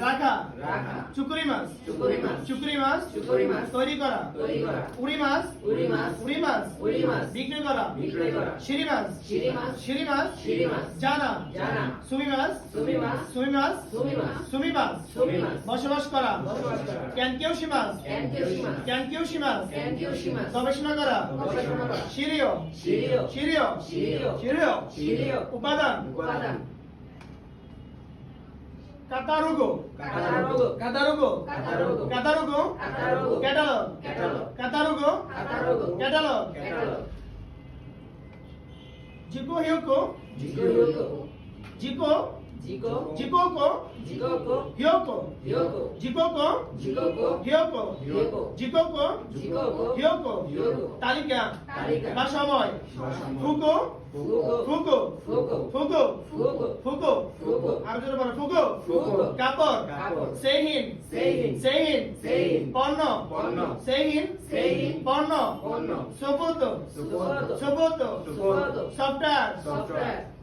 রাখা রাখা চুকুরি মাছ চুকুরি মাছ চুকুরি মাছ চুকুরি মাছ তৈরি করা তৈরি করা উড়ি মাছ উড়ি মাছ উড়ি মাছ উড়ি মাছ বিক্রি করা বিক্রয় করা সিঁড়ি মাছ সিঁড়ি মাছ সিঁড়ি মাছ সিঁড়ি মাছ জানা জানা সুমি মাছ সুমি মাছ সুমি মাছ সুমি মাছ সুমি মাছ সুমি মাছ বসবাস করা বসবাস করা ক্যানকিউসি মাছ ক্যানকিউসি মাছ ক্যানকিউসি মাছ ক্যানকিউসি মাছ গবেষণা করা গবেষণা করা সিরিয় সিরিয় সিরিয় সিরিয় সিরিয় সিরিয় উপাদান উপাদান কাতারুগো কাতারুগো কাতারুগো কাতারুগো কাতারুগো কাতারুগো ক্যাটালগ ক্যাটালগ কাতারুগো কাতারুগো ক্যাটালগ ক্যাটালগ জিকো হিয়োকো জিকোয়ুকো জিকো জিকো জিকোকো জিকোকো হিয়োকো হিয়োকো জিকোকো জিকোকো হিয়োকো হিয়োকো জিকোকো জিকোকো হিয়োকো হিয়োকো তালিকা তালিকা বা সময় ফুকো ফুকো ফুকো ফুকো ফুকো ফুকো ফুকো ফুকো আর জোরে বলো ফুকো ফুকো কাপড় কাপড় সেইহীন সেইহীন সেইহীন সেইহীন পণ্য পণ্য সেইহীন সেইহীন পণ্য পণ্য সবুত সুপত সবুত সুপত সফটওয়্যার সফটওয়্যার